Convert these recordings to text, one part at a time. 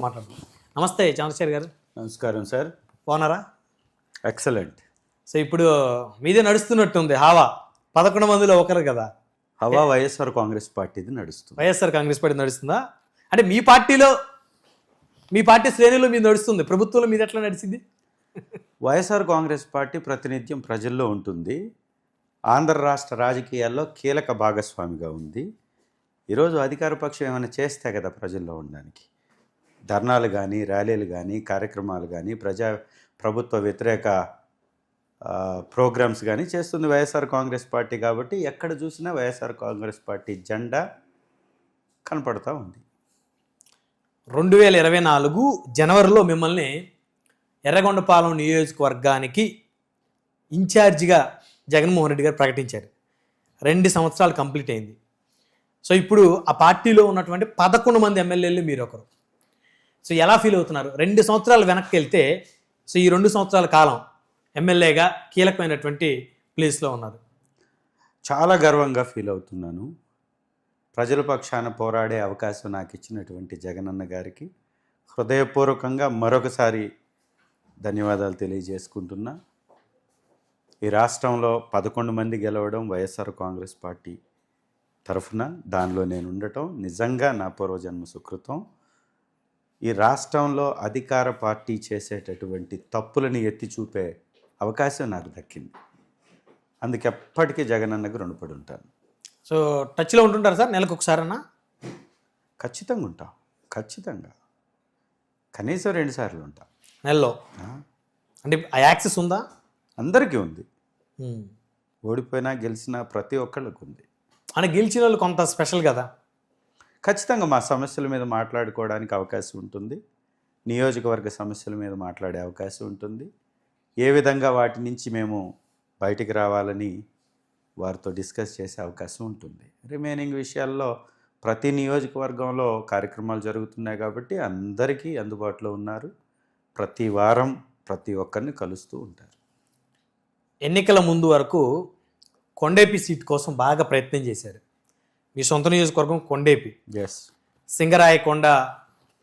మాట్లాడదాం. నమస్తే చంద్రశేఖర్ గారు. నమస్కారం సార్. బాగున్నారా? ఎక్సలెంట్. సో ఇప్పుడు మీదే నడుస్తున్నట్టుంది హవా. 11 మందిలో ఒకరు కదా హవా. వైఎస్ఆర్ కాంగ్రెస్ పార్టీది నడుస్తుంది. వైఎస్ఆర్ కాంగ్రెస్ పార్టీ నడుస్తుందా? అంటే మీ పార్టీలో, మీ పార్టీ శ్రేణులు మీద నడుస్తుంది, ప్రభుత్వంలో మీద ఎట్లా నడిచింది? వైఎస్ఆర్ కాంగ్రెస్ పార్టీ ప్రాతినిధ్యం ప్రజల్లో ఉంటుంది. ఆంధ్ర రాష్ట్ర రాజకీయాల్లో కీలక భాగస్వామిగా ఉంది. ఈరోజు అధికార పక్షం ఏమైనా చేస్తే కదా ప్రజల్లో ఉండడానికి. ధర్నాలు కానీ, ర్యాలీలు కానీ, కార్యక్రమాలు కానీ, ప్రభుత్వ వ్యతిరేక ప్రోగ్రామ్స్ కానీ చేస్తుంది వైఎస్ఆర్ కాంగ్రెస్ పార్టీ. కాబట్టి ఎక్కడ చూసినా వైఎస్ఆర్ కాంగ్రెస్ పార్టీ జెండా కనపడతా ఉంది. 2024 జనవరిలో మిమ్మల్ని ఎర్రగొండపాలెం నియోజకవర్గానికి ఇన్ఛార్జిగా జగన్మోహన్ రెడ్డి గారు ప్రకటించారు. 2 సంవత్సరాలు కంప్లీట్ అయింది. సో ఇప్పుడు ఆ పార్టీలో ఉన్నటువంటి 11 మంది ఎమ్మెల్యేలు మీరు ఒకరు. సో ఎలా ఫీల్ అవుతున్నారు? 2 సంవత్సరాలు వెనక్కి వెళ్తే, సో ఈ 2 సంవత్సరాల కాలం ఎమ్మెల్యేగా కీలకమైనటువంటి ప్లేస్లో ఉన్నారు. చాలా గర్వంగా ఫీల్ అవుతున్నాను. ప్రజల పక్షాన పోరాడే అవకాశం నాకు ఇచ్చినటువంటి జగనన్న గారికి హృదయపూర్వకంగా మరొకసారి ధన్యవాదాలు తెలియజేసుకుంటున్నా. ఈ రాష్ట్రంలో 11 మంది గెలవడం వైఎస్ఆర్ కాంగ్రెస్ పార్టీ తరఫున, దానిలో నేను ఉండటం నిజంగా నా పూర్వజన్మ సుకృతం. ఈ రాష్ట్రంలో అధికార పార్టీ చేసేటటువంటి తప్పులను ఎత్తి చూపే అవకాశం నాకు దక్కింది. అందుకే ఎప్పటికీ జగనన్నకు రుణపడి ఉంటాను. సో టచ్లో ఉంటుంటారు సార్? నెలకు ఒకసారన్నా? ఖచ్చితంగా ఉంటాం. ఖచ్చితంగా కనీసం 2 సార్లు ఉంటాం నెలలో. అంటే ఆ యాక్సెస్ ఉందా? అందరికీ ఉంది. ఓడిపోయినా గెలిచినా ప్రతి ఒక్కళ్ళకు ఉంది. అంటే గెలిచిన వాళ్ళు కొంత స్పెషల్ కదా. ఖచ్చితంగా మా సమస్యల మీద మాట్లాడుకోవడానికి అవకాశం ఉంటుంది. నియోజకవర్గ సమస్యల మీద మాట్లాడే అవకాశం ఉంటుంది. ఏ విధంగా వాటి నుంచి మేము బయటికి రావాలని వారితో డిస్కస్ చేసే అవకాశం ఉంటుంది. రిమైనింగ్ విషయాల్లో ప్రతి నియోజకవర్గంలో కార్యక్రమాలు జరుగుతున్నాయి కాబట్టి అందరికీ అందుబాటులో ఉన్నారు. ప్రతి వారం ప్రతి ఒక్కరిని కలుస్తూ ఉంటారు. ఎన్నికల ముందు వరకు కొండేపి సీట్ కోసం బాగా ప్రయత్నం చేశారు. మీ సొంత నియోజకవర్గం కొండేపి. ఎస్. సింగరాయకొండ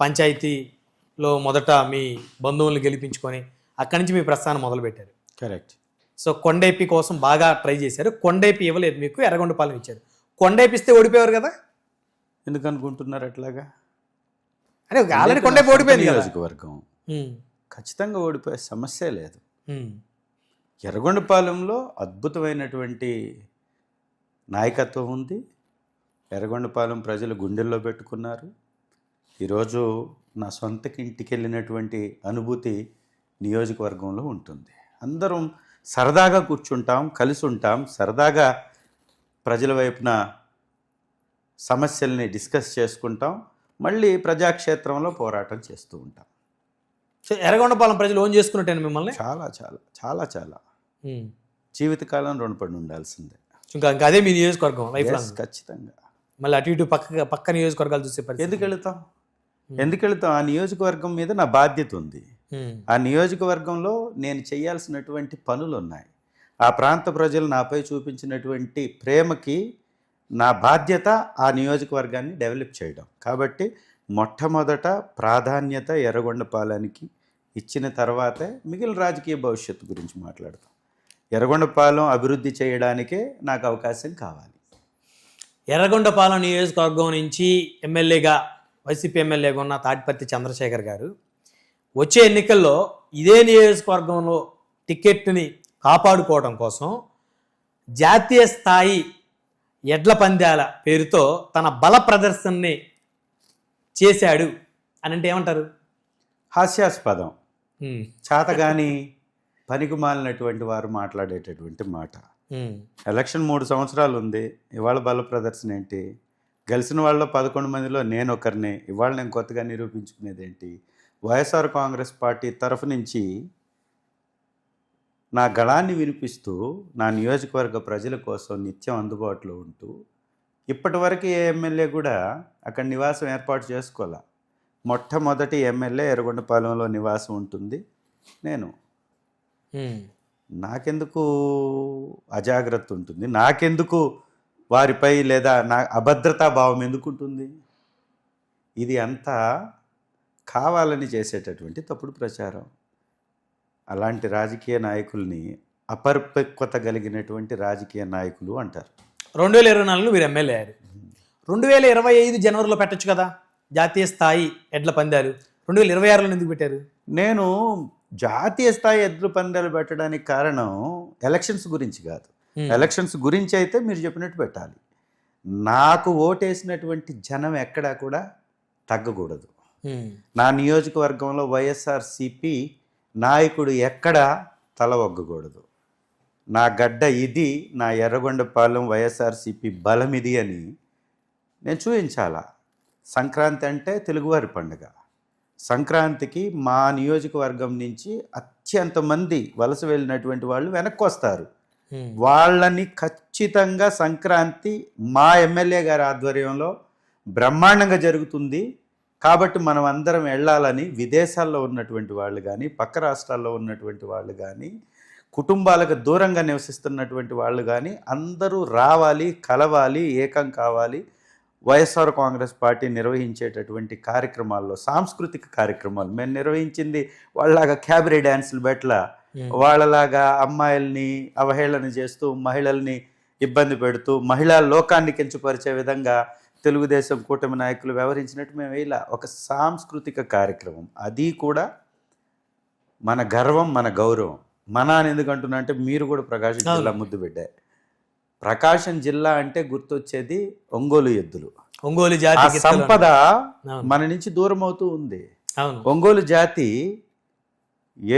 పంచాయతీలో మొదట మీ బంధువులను గెలిపించుకొని అక్కడి నుంచి మీ ప్రస్థానం మొదలుపెట్టారు. కరెక్ట్. సో కొండేపి కోసం బాగా ట్రై చేశారు. కొండేపి ఇవ్వలేదు, మీకు ఎర్రగొండపాలెం ఇచ్చారు. కొండేపి ఇస్తే ఓడిపోయారు కదా. ఎందుకు అనుకుంటున్నారు అట్లాగా? అంటే ఆల్రెడీ కొండేపి ఓడిపోయింది నియోజకవర్గం. ఖచ్చితంగా ఓడిపోయే సమస్య లేదు. ఎర్రగొండపాలెంలో అద్భుతమైనటువంటి నాయకత్వం ఉంది. ఎర్రగొండపాలెం ప్రజలు గుండెల్లో పెట్టుకున్నారు. ఈరోజు నా సొంత ఇంటికి వెళ్ళినటువంటి అనుభూతి నియోజకవర్గంలో ఉంటుంది. అందరం సరదాగా కూర్చుంటాం, కలిసి ఉంటాం, సరదాగా ప్రజల వైపున సమస్యల్ని డిస్కస్ చేసుకుంటాం, మళ్ళీ ప్రజాక్షేత్రంలో పోరాటం చేస్తూ ఉంటాం. సో ఎర్రగొండపాలెం ప్రజలు ఓన్ చేసుకున్నట్టు మిమ్మల్ని చాలా చాలా చాలా చాలా జీవితకాలం రుణపడి ఉండాల్సిందే. ఇంకా అదే మీ నియోజకవర్గం లైఫ్ లాంగ్. ఖచ్చితంగా. మళ్ళీ అటు ఇటు పక్క నియోజకవర్గాలు చూసే పరిస్థితి. ఎందుకు వెళుతాం? ఆ నియోజకవర్గం మీద నా బాధ్యత ఉంది. ఆ నియోజకవర్గంలో నేను చేయాల్సినటువంటి పనులు ఉన్నాయి. ఆ ప్రాంత ప్రజలు నాపై చూపించినటువంటి ప్రేమకి నా బాధ్యత ఆ నియోజకవర్గాన్ని డెవలప్ చేయడం. కాబట్టి మొట్టమొదట ప్రాధాన్యత ఎర్రగొండపాలెంకి ఇచ్చిన తర్వాతే మిగిలిన రాజకీయ భవిష్యత్తు గురించి మాట్లాడతాం. ఎర్రగొండపాలెం అభివృద్ధి చేయడానికే నాకు అవకాశం కావాలి. ఎర్రగొండపాలెం నియోజకవర్గం నుంచి ఎమ్మెల్యేగా, వైసీపీ ఎమ్మెల్యేగా ఉన్న తాటిపర్తి చంద్రశేఖర్ గారు వచ్చే ఎన్నికల్లో ఇదే నియోజకవర్గంలో టికెట్ని కాపాడుకోవడం కోసం జాతీయ స్థాయి ఎడ్ల పందాల పేరుతో తన బల ప్రదర్శనని చేశాడు అని అంటే ఏమంటారు? హాస్యాస్పదం. చాతగాని పనికి మాలినటువంటి వారు మాట్లాడేటటువంటి మాట. ఎలక్షన్ 3 సంవత్సరాలు ఉంది. ఇవాళ బల ప్రదర్శన ఏంటి? గెలిచిన వాళ్ళలో 11 మందిలో నేను ఒకరిని. ఇవాళ నేను కొత్తగా నిరూపించుకునేది ఏంటి? వైఎస్ఆర్ కాంగ్రెస్ పార్టీ తరఫు నుంచి నా గళాన్ని వినిపిస్తూ నా నియోజకవర్గ ప్రజల కోసం నిత్యం అందుబాటులో ఉంటూ, ఇప్పటివరకు ఏ ఎమ్మెల్యే కూడా అక్కడ నివాసం ఏర్పాటు చేసుకోలే. మొట్టమొదటి ఎమ్మెల్యే ఎర్రగొండపాలెంలో నివాసం ఉంటుంది నేను. నాకెందుకు అజాగ్రత్త ఉంటుంది? నాకెందుకు వారిపై లేదా నా అభద్రతా భావం ఎందుకు ఉంటుంది? ఇది అంతా కావాలని చేసేటటువంటి తప్పుడు ప్రచారం. అలాంటి రాజకీయ నాయకుల్ని అపరిపక్వత కలిగినటువంటి రాజకీయ నాయకులు అంటారు. 2024లో మీరు ఎమ్మెల్యే అయ్యారు. 2025 జనవరిలో పెట్టొచ్చు కదా జాతీయ స్థాయి ఎడ్ల పందాలు. 2026లో ఎందుకు పెట్టారు? నేను జాతీయ స్థాయి ఎద్దుల పందాలు పెట్టడానికి కారణం ఎలక్షన్స్ గురించి కాదు. ఎలక్షన్స్ గురించి అయితే మీరు చెప్పినట్టు పెట్టాలి. నాకు ఓటేసినటువంటి జనం ఎక్కడా కూడా తగ్గకూడదు. నా నియోజకవర్గంలో వైఎస్ఆర్సిపి నాయకుడు ఎక్కడా తల ఒగ్గకూడదు. నా గడ్డ ఇది, నా ఎర్రగొండపాలెం వైఎస్ఆర్సిపి బలం ఇది అని నేను చూపించాలా. సంక్రాంతి అంటే తెలుగువారి పండుగ. సంక్రాంతికి మా నియోజకవర్గం నుంచి అత్యంత మంది వలస వెళ్ళినటువంటి వాళ్ళు వెనక్కి వస్తారు. వాళ్ళని ఖచ్చితంగా సంక్రాంతి మా ఎమ్మెల్యే గారి ఆధ్వర్యంలో బ్రహ్మాండంగా జరుగుతుంది. కాబట్టి మనం అందరం వెళ్ళాలని విదేశాల్లో ఉన్నటువంటి వాళ్ళు కానీ, పక్క రాష్ట్రాల్లో ఉన్నటువంటి వాళ్ళు కానీ, కుటుంబాలకు దూరంగా నివసిస్తున్నటువంటి వాళ్ళు కానీ అందరూ రావాలి, కలవాలి, ఏకం కావాలి. వైఎస్ఆర్ కాంగ్రెస్ పార్టీ నిర్వహించేటటువంటి కార్యక్రమాల్లో సాంస్కృతిక కార్యక్రమాలు మేము నిర్వహించింది వాళ్ళలాగా క్యాబరే డ్యాన్సులు బెట్ల, వాళ్ళలాగా అమ్మాయిల్ని అవహేళన చేస్తూ మహిళల్ని ఇబ్బంది పెడుతూ మహిళా లోకాన్ని కించపరిచే విధంగా తెలుగుదేశం కూటమి నాయకులు వ్యవహరించినట్టు మేము ఇలా ఒక సాంస్కృతిక కార్యక్రమం. అది కూడా మన గర్వం, మన గౌరవం. మన అని ఎందుకంటున్నా అంటే మీరు కూడా ప్రకాశం జిల్లా ముద్దు బిడ్డే. ప్రకాశం జిల్లా అంటే గుర్తొచ్చేది ఒంగోలు ఎద్దులు. ఒంగోలు ఆ జాతి సంపద మన నుంచి దూరం అవుతూ ఉంది. అవును ఒంగోలు జాతి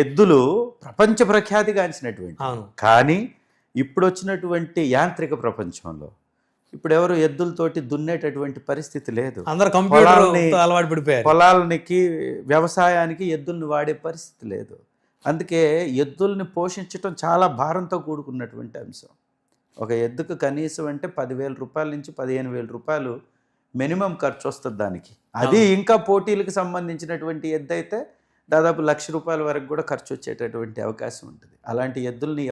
ఎద్దులు ప్రపంచ ప్రఖ్యాతిగాంచినటువంటి. అవును కానీ ఇప్పుడు వచ్చినటువంటి యాంత్రిక ప్రపంచంలో ఇప్పుడు ఎవరు ఎద్దులతోటి దున్నేటటువంటి పరిస్థితి లేదు. అందరు కంప్యూటర్ అలవాటు పడిపోయారు. పొలాలకి వ్యవసాయానికి ఎద్దుల్ని వాడే పరిస్థితి లేదు. అందుకే ఎద్దుల్ని పోషించడం చాలా భారంతో కూడుకున్నటువంటి అంశం. ఒక ఎద్దుకు కనీసం అంటే 10,000 రూపాయల నుంచి 15,000 రూపాయలు మినిమం ఖర్చు వస్తుంది దానికి. అది ఇంకా పోటీలకు సంబంధించినటువంటి ఎద్దు అయితే దాదాపు 1,00,000 రూపాయల వరకు కూడా ఖర్చు వచ్చేటటువంటి అవకాశం ఉంటుంది. అలాంటి ఎద్దుల్ని